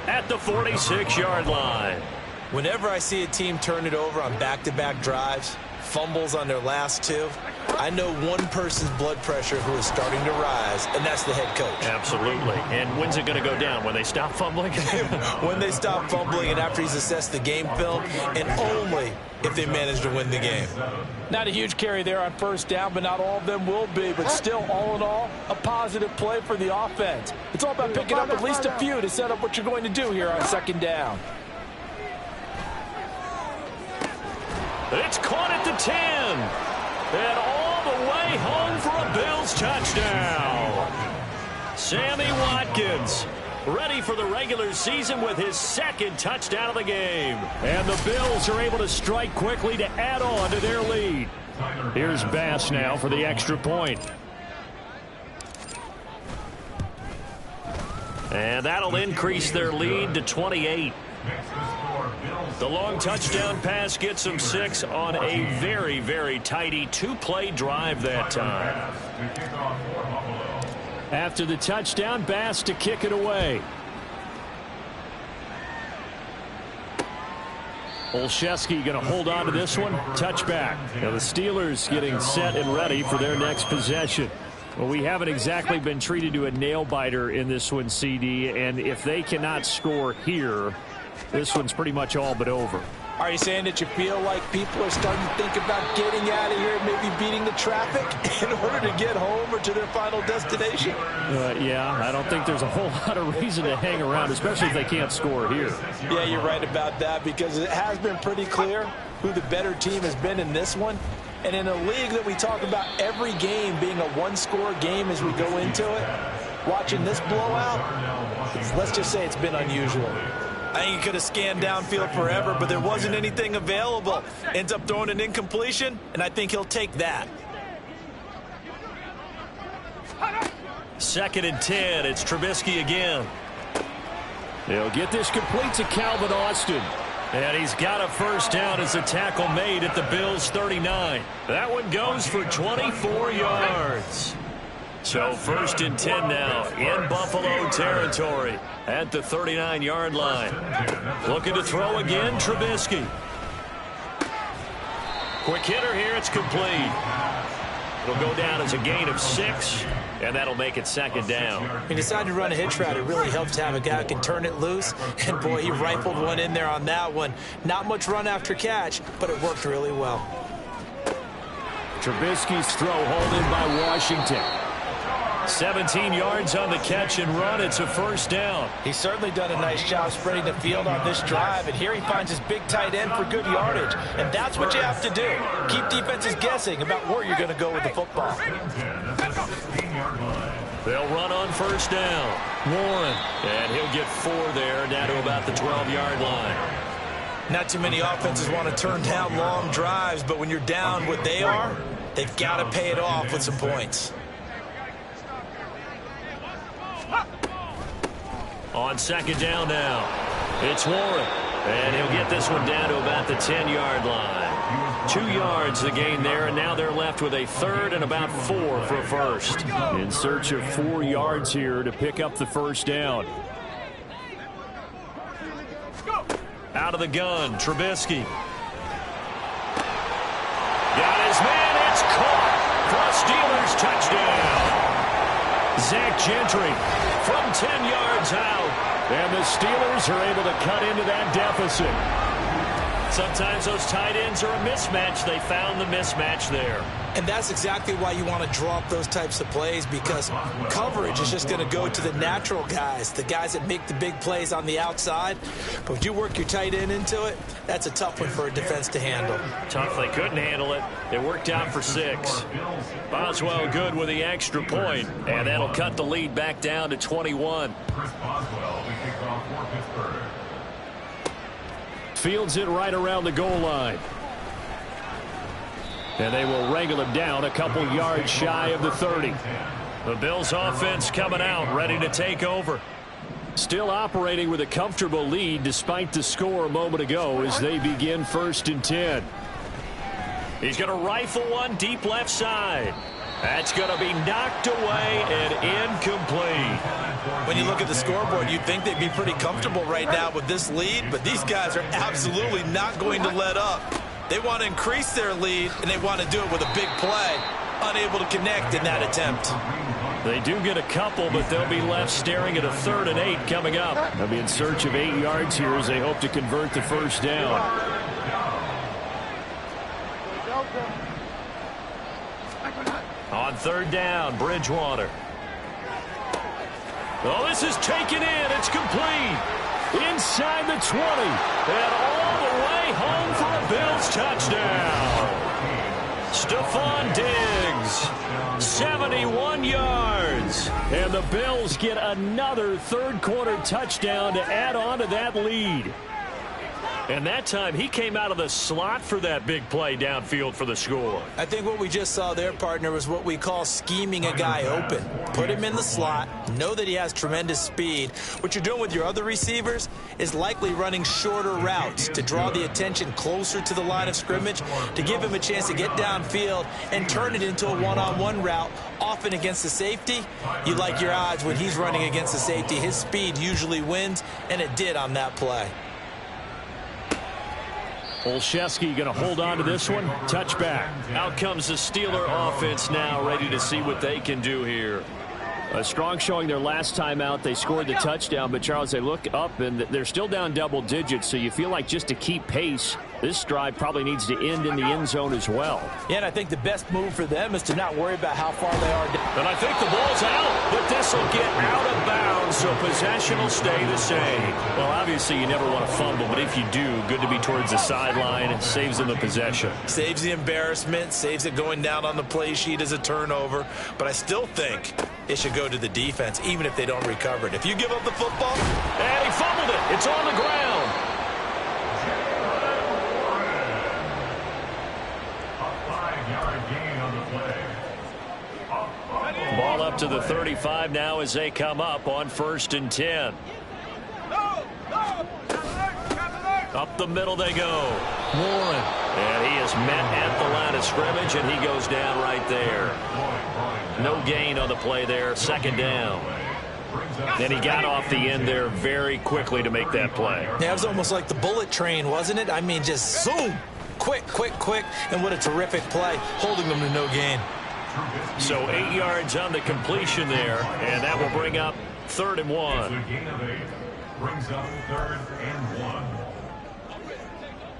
at the 46-yard line. Whenever I see a team turn it over on back-to-back drives, fumbles on their last 2, I know one person's blood pressure who is starting to rise, and that's the head coach. Absolutely. And when's it going to go down? When they stop fumbling? When they stop fumbling and after he's assessed the game film, and only if they manage to win the game. Not a huge carry there on first down, but not all of them will be. But still, all in all, a positive play for the offense. It's all about picking up at least a few to set up what you're going to do here on 2nd down. It's caught at the 10. And all the way home for a Bills touchdown. Sammy Watkins ready for the regular season with his 2nd touchdown of the game. And the Bills are able to strike quickly to add on to their lead. Here's Bass now for the extra point. And that'll increase their lead to 28. The long touchdown pass gets them 6 on a very, very tidy 2-play drive that time. After the touchdown, Bass to kick it away. Olszewski going to hold on to this one. Touchback. Now the Steelers getting set and ready for their next possession. Well, we haven't exactly been treated to a nail-biter in this one, CD, and if they cannot score here, this one's pretty much all but over. Are you saying that you feel like people are starting to think about getting out of here and maybe beating the traffic in order to get home or to their final destination? Yeah, I don't think there's a whole lot of reason to hang around, especially if they can't score here. Yeah, you're right about that because it has been pretty clear who the better team has been in this one. And in a league that we talk about every game being a one-score game as we go into it, watching this blowout, let's just say it's been unusual. I think he could have scanned downfield forever, but there wasn't anything available. Ends up throwing an incompletion, and I think he'll take that. 2nd and 10. It's Trubisky again. They'll get this complete to Calvin Austin. And he's got a first down as a tackle made at the Bills' 39. That one goes for 24 yards. So 1st and 10 now in Buffalo territory at the 39-yard line. Looking to throw again, Trubisky. Quick hitter here, it's complete. It'll go down as a gain of 6, and that'll make it 2nd down. He decided to run a hitch route. It really helps to have a guy who can turn it loose. And, boy, he rifled one in there on that one. Not much run after catch, but it worked really well. Trubisky's throw hauled in by Washington. 17 yards on the catch and run. It's a first down. He's certainly done a nice job spreading the field on this drive, and here he finds his big tight end for good yardage. And that's what you have to do. Keep defenses guessing about where you're going to go with the football. They'll run on first down. Warren, and he'll get 4 there, down to about the 12-yard line. Not too many offenses want to turn down long drives, but when you're down what they are, they've got to pay it off with some points. On second down now, it's Warren, and he'll get this one down to about the 10-yard line. 2 yards the gain there, and now they're left with a third and about 4 for a first. In search of 4 yards here to pick up the first down. Out of the gun, Trubisky. Got his man, it's caught for a Steelers touchdown. Zach Gentry from 10 yards out. And the Steelers are able to cut into that deficit. Sometimes those tight ends are a mismatch. They found the mismatch there. And that's exactly why you want to draw up those types of plays, because coverage is just going to go to the natural guys, the guys that make the big plays on the outside. But when you work your tight end into it, that's a tough one for a defense to handle. Tough, they couldn't handle it. It worked out for 6. Boswell good with the extra point, and that'll cut the lead back down to 21. Chris Boswell, the kickoff for Pittsburgh. Fields it right around the goal line. And they will wrangle him down a couple yards shy of the 30. The Bills offense coming out, ready to take over. Still operating with a comfortable lead despite the score a moment ago as they begin 1st and 10. He's going to rifle one deep left side. That's going to be knocked away and incomplete. When you look at the scoreboard, you'd think they'd be pretty comfortable right now with this lead, but these guys are absolutely not going to let up. They want to increase their lead, and they want to do it with a big play. Unable to connect in that attempt. They do get a couple, but they'll be left staring at a 3rd and 8 coming up. They'll be in search of 8 yards here as they hope to convert the first down. On 3rd down, Bridgewater. Oh, this is taken in. It's complete. Inside the 20. And all the way home for a Bills touchdown. Stephon Diggs, 71 yards. And the Bills get another 3rd quarter touchdown to add on to that lead. And that time he came out of the slot for that big play downfield for the score. I think what we just saw there, partner, was what we call scheming a guy open. Put him in the slot, know that he has tremendous speed. What you're doing with your other receivers is likely running shorter routes to draw the attention closer to the line of scrimmage, to give him a chance to get downfield and turn it into a one-on-one route, often against the safety. You like your odds when he's running against the safety. His speed usually wins, and it did on that play. Olszewski going to hold on to this one. Touchback. Out comes the Steeler offense now, ready to see what they can do here. A strong showing their last time out. They scored the touchdown, but, Charles, they look up, and they're still down double digits, so you feel like just to keep pace, this drive probably needs to end in the end zone as well. Yeah, and I think the best move for them is to not worry about how far they are down. And I think the ball's out, but this will get out of bounds, so possession will stay the same. Well, obviously you never want to fumble, but if you do, good to be towards the sideline. It saves them the possession. Saves the embarrassment, saves it going down on the play sheet as a turnover, but I still think it should go to the defense, even if they don't recover it. If you give up the football... And he fumbled it. It's on the ground. Ball up to the 35 now as they come up on 1st and 10. Up the middle they go. Warren. And he is met at the line of scrimmage, and he goes down right there. No gain on the play there. 2nd down. And he got off the end there very quickly to make that play. Yeah, it was almost like the bullet train, wasn't it? I mean, just zoom. Quick, quick, quick. And what a terrific play, holding them to no gain. So 8 yards on the completion there, and that will bring up 3rd and 1. It's a gain of 8. Brings up 3rd and 1.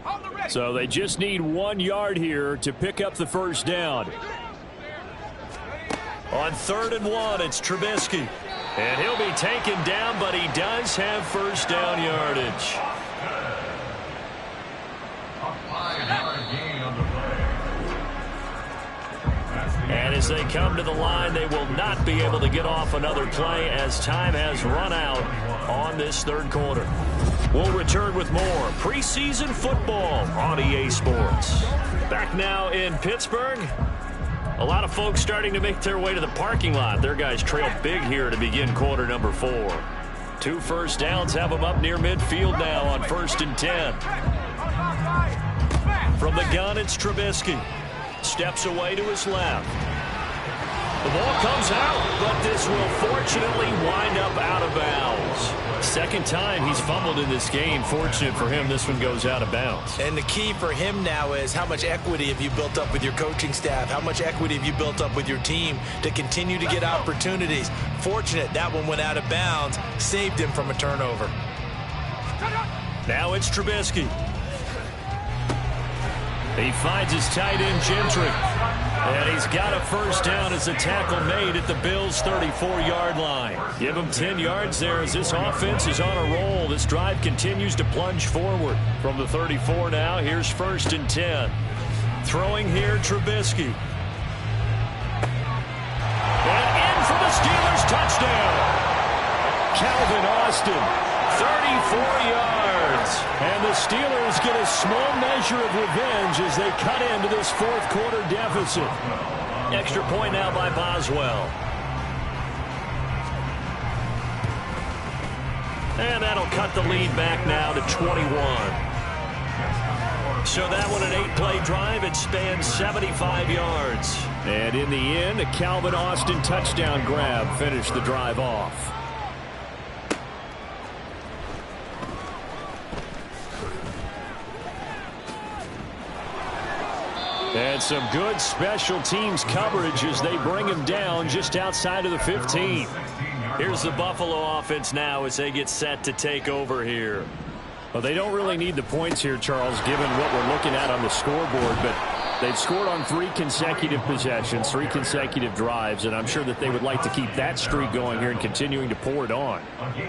On the red. So they just need 1 yard here to pick up the first down. On 3rd and 1, it's Trubisky. And he'll be taken down, but he does have first down yardage. And as they come to the line, they will not be able to get off another play as time has run out on this 3rd quarter. We'll return with more preseason football on EA Sports. Back now in Pittsburgh. A lot of folks starting to make their way to the parking lot. Their guys trail big here to begin quarter number 4. 2 first downs have them up near midfield now on 1st and 10. From the gun, it's Trubisky. Steps away to his left. The ball comes out, but this will fortunately wind up out of bounds. 2nd time he's fumbled in this game. Fortunate for him, this one goes out of bounds. And the key for him now is how much equity have you built up with your coaching staff? How much equity have you built up with your team to continue to get opportunities? Fortunate that one went out of bounds, saved him from a turnover. Now it's Trubisky. He finds his tight end, Gentry. And he's got a first down as the tackle made at the Bills' 34-yard line. Give him 10 yards there as this offense is on a roll. This drive continues to plunge forward. From the 34 now, here's 1st and 10. Throwing here, Trubisky. And in for the Steelers' touchdown. Calvin Austin, 34 yards. And the Steelers get a small measure of revenge as they cut into this 4th quarter deficit. Extra point now by Boswell. And that'll cut the lead back now to 21. So that one, an 8-play drive. It spans 75 yards. And in the end, a Calvin Austin touchdown grab finished the drive off. And some good special teams coverage as they bring him down just outside of the 15. Here's the Buffalo offense now as they get set to take over here. Well, they don't really need the points here, Charles, given what we're looking at on the scoreboard, but they've scored on 3 consecutive possessions, 3 consecutive drives, and I'm sure that they would like to keep that streak going here and continuing to pour it on.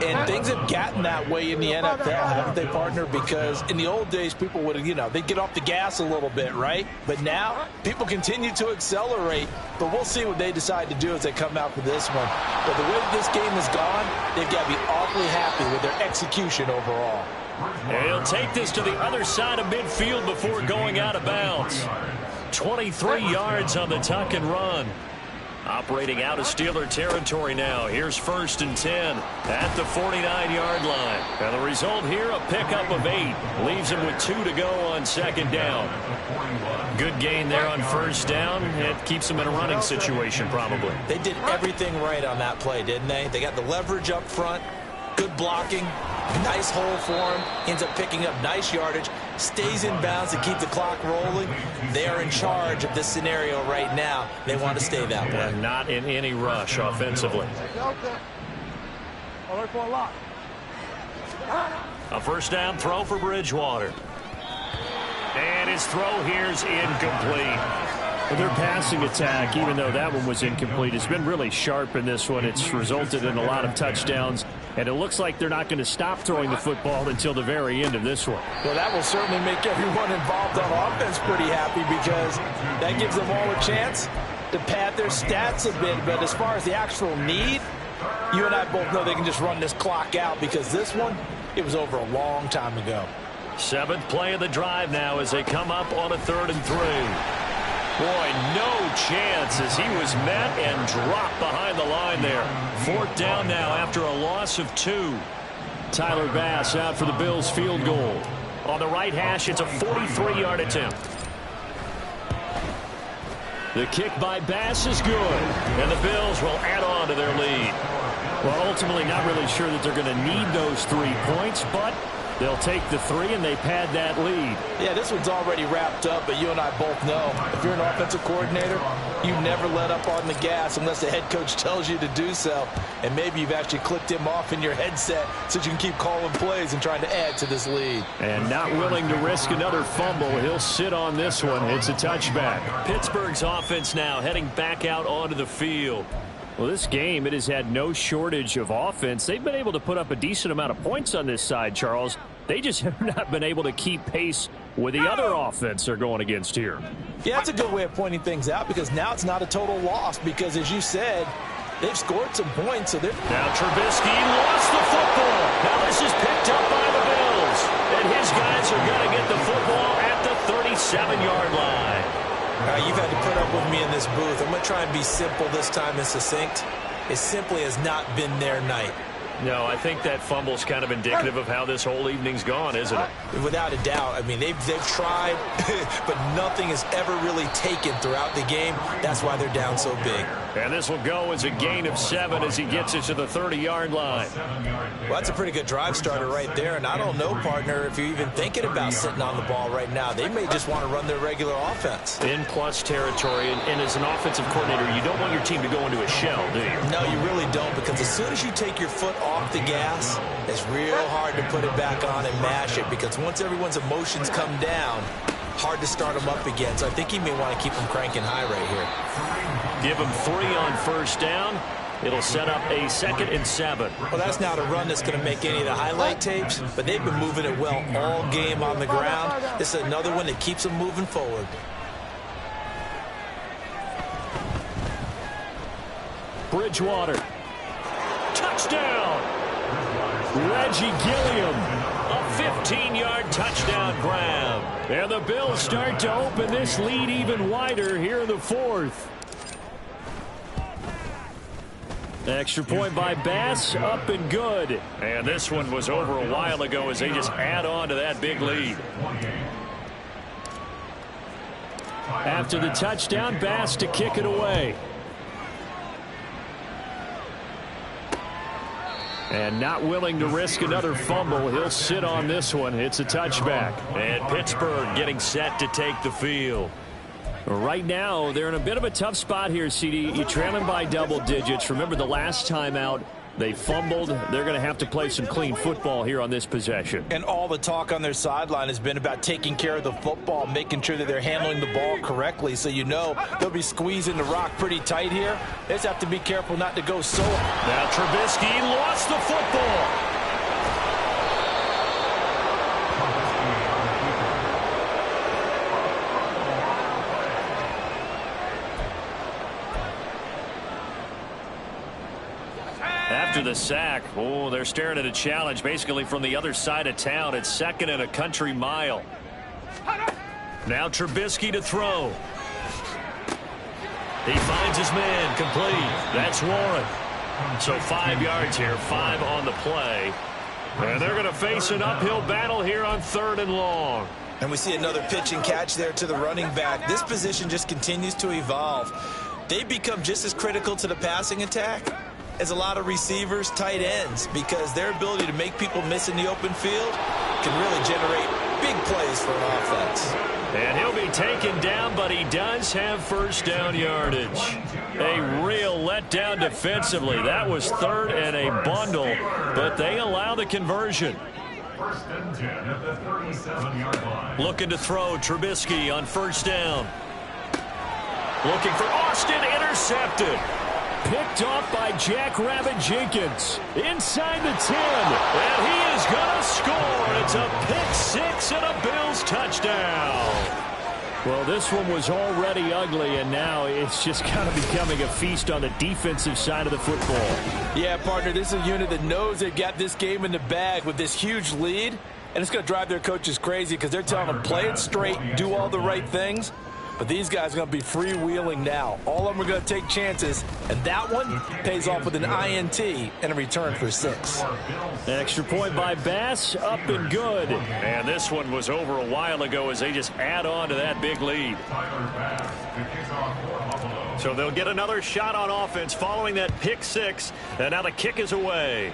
And things have gotten that way in the NFL, haven't they, partner? Because in the old days, people would have, they'd get off the gas a little bit, right? But now, people continue to accelerate, but we'll see what they decide to do as they come out for this one. But the way this game has gone, they've got to be awfully happy with their execution overall. And he'll take this to the other side of midfield before going out of bounds. 23 yards on the tuck and run. Operating out of Steeler territory now. Here's 1st and 10 at the 49-yard line. And the result here, a pickup of 8. Leaves him with 2 to go on 2nd down. Good gain there on 1st down. It keeps him in a running situation probably. They did everything right on that play, didn't they? They got the leverage up front. Good blocking, nice hole for him, ends up picking up nice yardage, stays in bounds to keep the clock rolling. They are in charge of this scenario right now. They want to stay that way. And not in any rush offensively. A 1st down throw for Bridgewater. And his throw here's incomplete. Their passing attack, even though that one was incomplete, has been really sharp in this one. It's resulted in a lot of touchdowns, and it looks like they're not going to stop throwing the football until the very end of this one. Well, that will certainly make everyone involved on offense pretty happy because that gives them all a chance to pad their stats a bit. But as far as the actual need, you and I both know they can just run this clock out because this one, it was over a long time ago. 7th play of the drive now as they come up on a 3rd and 3. Boy, no chance as he was met and dropped behind the line there. 4th down now after a loss of 2. Tyler Bass out for the Bills field goal. On the right hash, it's a 43-yard attempt. The kick by Bass is good. And the Bills will add on to their lead. Well, ultimately not really sure that they're going to need those 3 points, but They'll take the 3, and they pad that lead. Yeah, this one's already wrapped up, but you and I both know if you're an offensive coordinator, you never let up on the gas unless the head coach tells you to do so. And maybe you've actually clicked him off in your headset so you can keep calling plays and trying to add to this lead. And not willing to risk another fumble. He'll sit on this one. It's a touchback. Pittsburgh's offense now heading back out onto the field. Well, this game, it has had no shortage of offense. They've been able to put up a decent amount of points on this side, Charles. They just have not been able to keep pace with the other offense they're going against here. Yeah, that's a good way of pointing things out because now it's not a total loss because, as you said, they've scored some points. So now Trubisky lost the football. Now this is picked up by the Bills. And his guys are going to get the football at the 37-yard line. You've had to put up with me in this booth. I'm going to try and be simple this time and succinct. It simply has not been their night. No, I think that fumble's kind of indicative of how this whole evening's gone, isn't it? Without a doubt. I mean, they've tried, but nothing has ever really taken throughout the game. That's why they're down so big. And this will go as a gain of 7 as he gets it to the 30-yard line. Well, that's a pretty good drive starter right there. And I don't know, partner, if you're even thinking about sitting on the ball right now. They may just want to run their regular offense. In plus territory. And as an offensive coordinator, you don't want your team to go into a shell, do you? No, you really don't, because as soon as you take your foot off the gas, it's real hard to put it back on and mash it, because once everyone's emotions come down, hard to start them up again. So I think he may want to keep them cranking high right here. Give him 3 on first down. It'll set up a 2nd and 7. Well, that's not a run that's going to make any of the highlight tapes, but they've been moving it well all game on the ground. This is another one that keeps them moving forward. Bridgewater. Touchdown! Reggie Gilliam. A 15-yard touchdown grab. And the Bills start to open this lead even wider here in the 4th. Extra point by Bass, up and good. And this one was over a while ago as they just add on to that big lead. After the touchdown, Bass to kick it away. And not willing to risk another fumble. He'll sit on this one. It's a touchback. And Pittsburgh getting set to take the field. Right now, they're in a bit of a tough spot here, CD. You're trailing by double digits. Remember the last time out, they fumbled. They're going to have to play some clean football here on this possession. And all the talk on their sideline has been about taking care of the football, making sure that they're handling the ball correctly. So you know they'll be squeezing the rock pretty tight here. They just have to be careful not to go so. Now Trubisky lost the football. After the sack, oh, they're staring at a challenge basically from the other side of town. It's 2nd and a country mile. Now Trubisky to throw. He finds his man, complete. That's Warren. So 5 yards here, 5 on the play. And they're going to face an uphill battle here on 3rd and long. And we see another pitch and catch there to the running back. This position just continues to evolve. They become just as critical to the passing attack as a lot of receivers, tight ends, because their ability to make people miss in the open field can really generate big plays for an offense. And he'll be taken down, but he does have first down yardage. A real letdown defensively. That was 3rd and a bundle, but they allow the conversion. 1st and 10 at the 37-yard line. Looking to throw, Trubisky on first down. Looking for Austin, intercepted. Picked off by Jackrabbit Jenkins. Inside the 10. And he is going to score. It's a pick-6 and a Bills touchdown. Well, this one was already ugly, and now it's just kind of becoming a feast on the defensive side of the football. Yeah, partner, this is a unit that knows they've got this game in the bag with this huge lead, and it's going to drive their coaches crazy because they're telling them, play it straight, do all the right things. But these guys are going to be freewheeling now. All of them are going to take chances, and that one pays off with an INT and a return for 6. Extra point by Bass, up and good. And this one was over a while ago as they just add on to that big lead. So they'll get another shot on offense following that pick 6, and now the kick is away.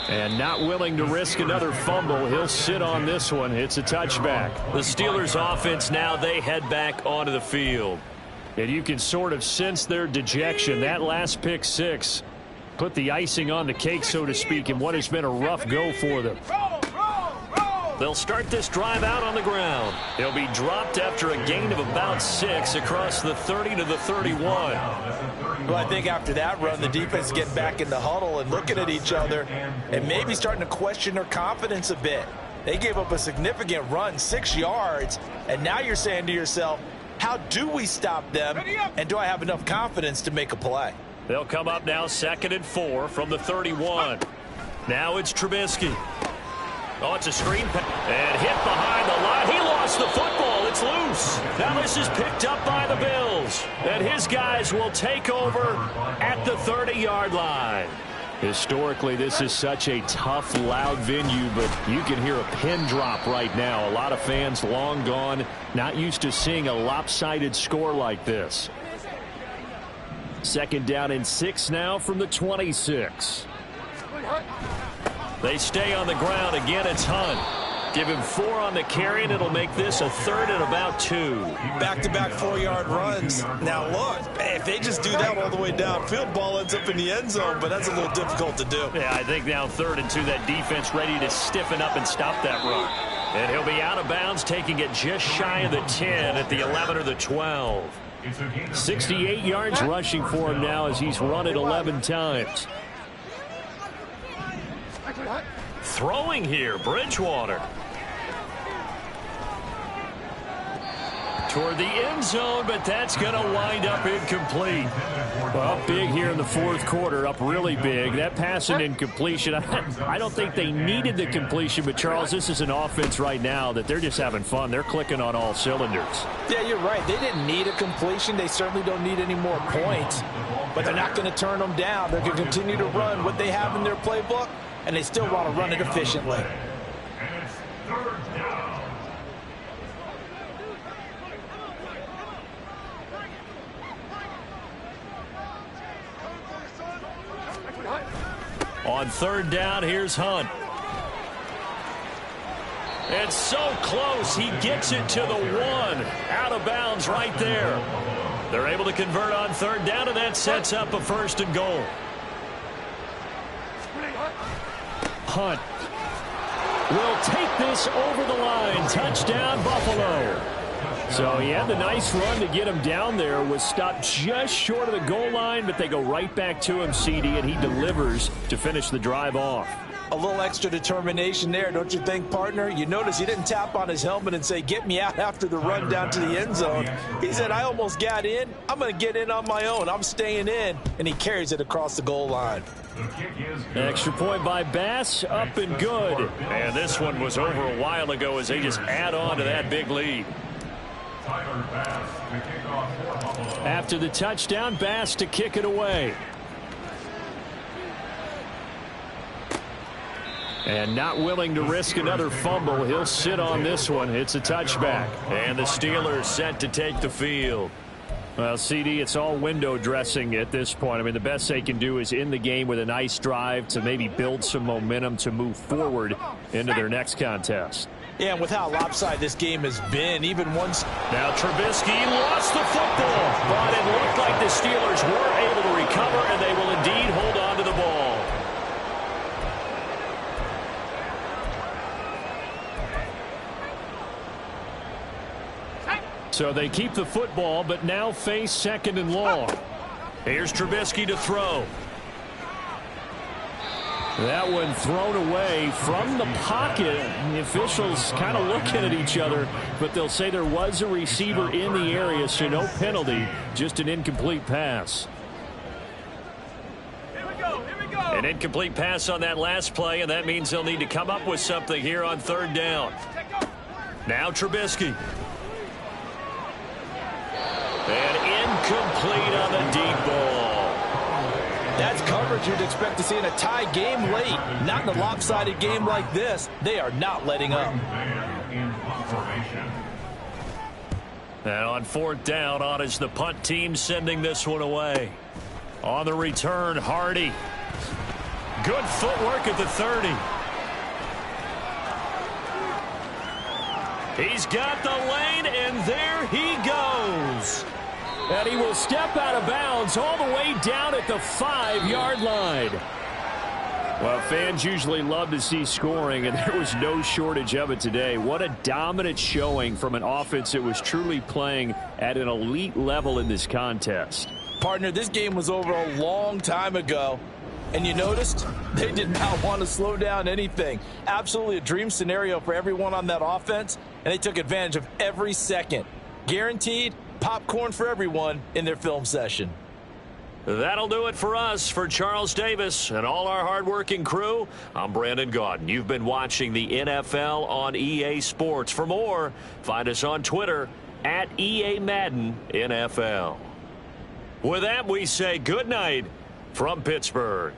And not willing to risk another fumble. He'll sit on this one. It's a touchback. The Steelers offense now, they head back onto the field. And you can sort of sense their dejection. That last pick six put the icing on the cake, so to speak, in what has been a rough go for them. They'll start this drive out on the ground. He'll be dropped after a gain of about 6 across the 30 to the 31. Well, I think after that run, the defense get back in the huddle and looking at each other and maybe starting to question their confidence a bit. They gave up a significant run, 6 yards, and now you're saying to yourself, how do we stop them, and do I have enough confidence to make a play? They'll come up now 2nd and 4 from the 31. Now it's Trubisky. Oh, it's a screen pass. And hit behind the line. He lost the football. It's loose. Now this is picked up by the Bills. And his guys will take over at the 30-yard line. Historically, this is such a tough, loud venue, but you can hear a pin drop right now. A lot of fans long gone, not used to seeing a lopsided score like this. 2nd down and 6 now from the 26. They stay on the ground. Again, it's Hunt. Give him 4 on the carry, and it'll make this a 3rd and about 2. Back-to-back 4-yard runs. Now, look, if they just do that all the way downfield, ball ends up in the end zone, but that's a little difficult to do. Yeah, I think now 3rd and 2, that defense ready to stiffen up and stop that run. And he'll be out of bounds, taking it just shy of the 10 at the 11 or the 12. 68 yards rushing for him now as he's run it 11 times. Throwing here, Bridgewater. Toward the end zone, but that's going to wind up incomplete. Well, up big here in the 4th quarter, up really big. That pass and incompletion, I don't think they needed the completion, but Charles, this is an offense right now that they're just having fun. They're clicking on all cylinders. Yeah, you're right. They didn't need a completion. They certainly don't need any more points, but they're not going to turn them down. They're going to continue to run what they have in their playbook, and they still want to run it efficiently. And it's 3rd down. On 3rd down, here's Hunt. It's so close. He gets it to the 1. Out of bounds right there. They're able to convert on 3rd down, and that sets up a 1st and goal. Hunt will take this over the line. Touchdown, Buffalo. So he had the nice run to get him down there. Was stopped just short of the goal line, but they go right back to him, CD, and he delivers to finish the drive off. A little extra determination there, don't you think, partner? You notice he didn't tap on his helmet and say, get me out after the run down to the end zone. He said, I almost got in. I'm going to get in on my own. I'm staying in. And he carries it across the goal line. Extra point by Bass, up and good. And this one was over a while ago as they just add on to that big lead. After the touchdown, Bass to kick it away. And not willing to risk another fumble. He'll sit on this one. It's a touchback. And the Steelers set to take the field. Well, CD, it's all window dressing at this point. I mean, the best they can do is in the game with a nice drive to maybe build some momentum to move forward into their next contest. Yeah, and with how lopsided this game has been, even once... Now Trubisky lost the football, but it looked like the Steelers were able to recover, and they will indeed hold on to the ball. So they keep the football, but now face 2nd and long. Here's Trubisky to throw. That one thrown away from the pocket. The officials kind of looking at each other, but they'll say there was a receiver in the area, so no penalty, just an incomplete pass. Here we go. An incomplete pass on that last play, and that means they'll need to come up with something here on 3rd down. Now Trubisky. And incomplete on the deep ball. That's coverage you'd expect to see in a tie game late. Not in a lopsided game like this. They are not letting up. And on 4th down, on is the punt team sending this one away. On the return, Hardy. Good footwork at the 30. He's got the lane, and there he goes. And he will step out of bounds all the way down at the 5-yard line. Well, fans usually love to see scoring, and there was no shortage of it today. What a dominant showing from an offense that was truly playing at an elite level in this contest. Partner, this game was over a long time ago, and you noticed they did not want to slow down anything. Absolutely a dream scenario for everyone on that offense, and they took advantage of every second. Guaranteed popcorn for everyone in their film session. That'll do it for us. For Charles Davis and all our hardworking crew, I'm Brandon Gaudin. You've been watching the NFL on EA Sports. For more, find us on Twitter at EA Madden NFL. With that, we say good night from Pittsburgh.